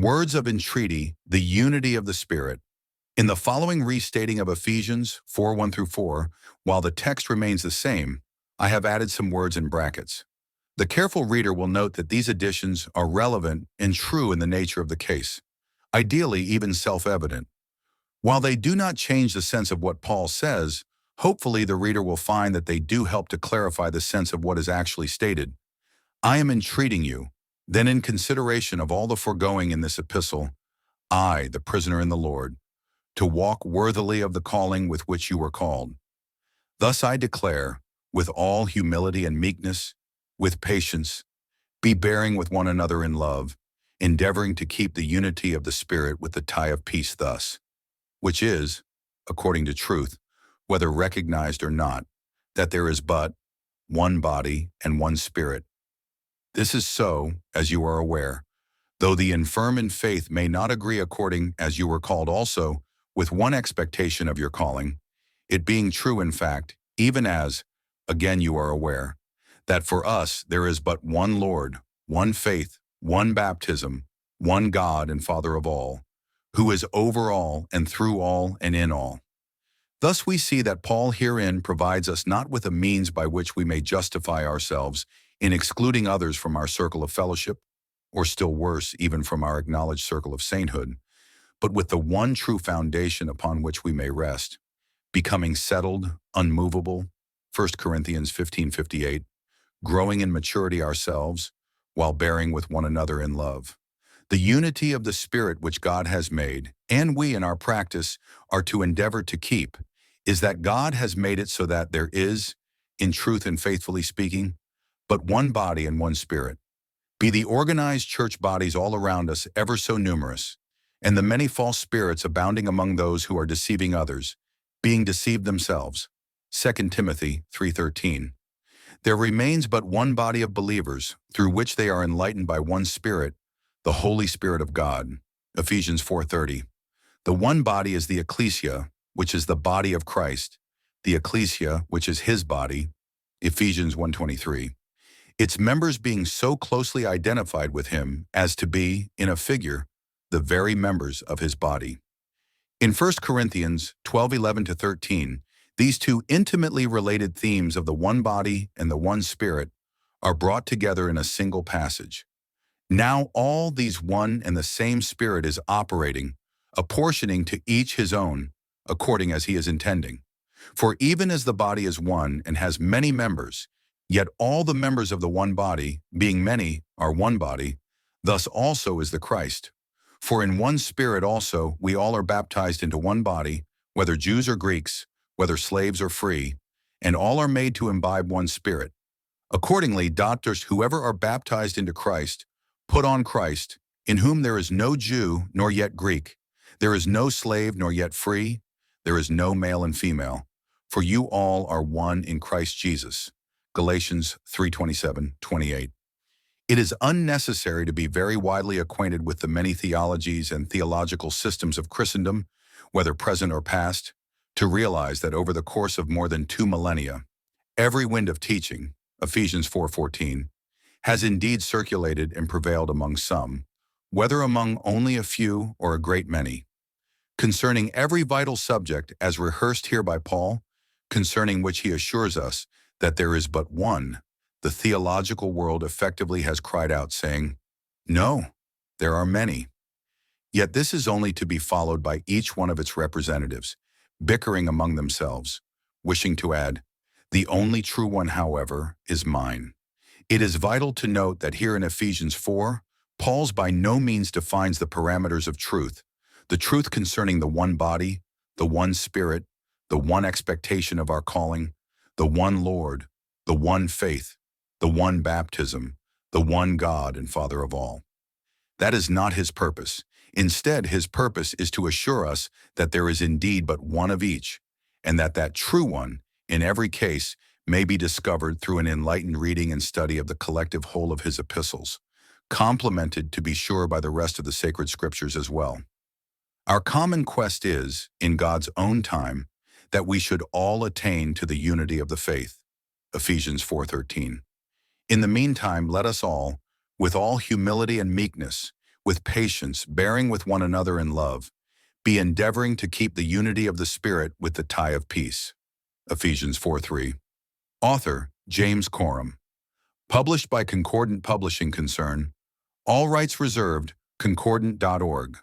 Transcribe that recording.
Words of entreaty, the unity of the Spirit. In the following restating of Ephesians 4:1 through 4, while the text remains the same, I have added some words in brackets. The careful reader will note that these additions are relevant and true in the nature of the case, ideally even self-evident. While they do not change the sense of what Paul says, hopefully the reader will find that they do help to clarify the sense of what is actually stated. I am entreating you, then in consideration of all the foregoing in this epistle, I, the prisoner in the Lord, to walk worthily of the calling with which you were called. Thus I declare, with all humility and meekness, with patience, be bearing with one another in love, endeavoring to keep the unity of the Spirit with the tie of peace thus, which is, according to truth, whether recognized or not, that there is but one body and one Spirit. This is so, as you are aware, though the infirm in faith may not agree according as you were called also, with one expectation of your calling, it being true in fact, even as, again you are aware, that for us there is but one Lord, one faith, one baptism, one God and Father of all, who is over all and through all and in all. Thus we see that Paul herein provides us not with a means by which we may justify ourselves in excluding others from our circle of fellowship, or still worse, even from our acknowledged circle of sainthood, but with the one true foundation upon which we may rest, becoming settled, unmovable, 1 Corinthians 15:58, growing in maturity ourselves, while bearing with one another in love. The unity of the Spirit which God has made, and we in our practice are to endeavor to keep, is that God has made it so that there is, in truth and faithfully speaking, but one body and one Spirit. Be the organized church bodies all around us ever so numerous, and the many false spirits abounding among those who are deceiving others, being deceived themselves. 2 Timothy 3:13. There remains but one body of believers, through which they are enlightened by one Spirit, the Holy Spirit of God. Ephesians 4:30. The one body is the ecclesia, which is the body of Christ, the ecclesia, which is his body. Ephesians 1:23. Its members being so closely identified with him as to be, in a figure, the very members of his body. In 1 Corinthians 12:11-13, these two intimately related themes of the one body and the one Spirit are brought together in a single passage. Now all these one and the same Spirit is operating, apportioning to each his own, according as he is intending. For even as the body is one and has many members, yet all the members of the one body, being many, are one body, thus also is the Christ. For in one Spirit also we all are baptized into one body, whether Jews or Greeks, whether slaves or free, and all are made to imbibe one Spirit. Accordingly, daughters, whoever are baptized into Christ, put on Christ, in whom there is no Jew nor yet Greek, there is no slave nor yet free, there is no male and female, for you all are one in Christ Jesus. Galatians 3:27-28. It is unnecessary to be very widely acquainted with the many theologies and theological systems of Christendom, whether present or past, to realize that over the course of more than 2 millennia, every wind of teaching, Ephesians 4:14, has indeed circulated and prevailed among some, whether among only a few or a great many, concerning every vital subject as rehearsed here by Paul, concerning which he assures us that there is but one. The theological world effectively has cried out, saying, "No, there are many." Yet this is only to be followed by each one of its representatives, bickering among themselves, wishing to add, "The only true one, however, is mine." It is vital to note that here in Ephesians 4, Paul's by no means defines the parameters of truth, the truth concerning the one body, the one Spirit, the one expectation of our calling, the one Lord, the one faith, the one baptism, the one God and Father of all. That is not his purpose. Instead, his purpose is to assure us that there is indeed but one of each, and that true one, in every case, may be discovered through an enlightened reading and study of the collective whole of his epistles, complemented, to be sure, by the rest of the sacred scriptures as well. Our common quest is, in God's own time, that we should all attain to the unity of the faith, Ephesians 4:13. In the meantime, let us all, with all humility and meekness, with patience, bearing with one another in love. Be endeavoring to keep the unity of the Spirit with the tie of peace. Ephesians 4:3. Author, James Coram. Published by Concordant Publishing Concern. All rights reserved, concordant.org.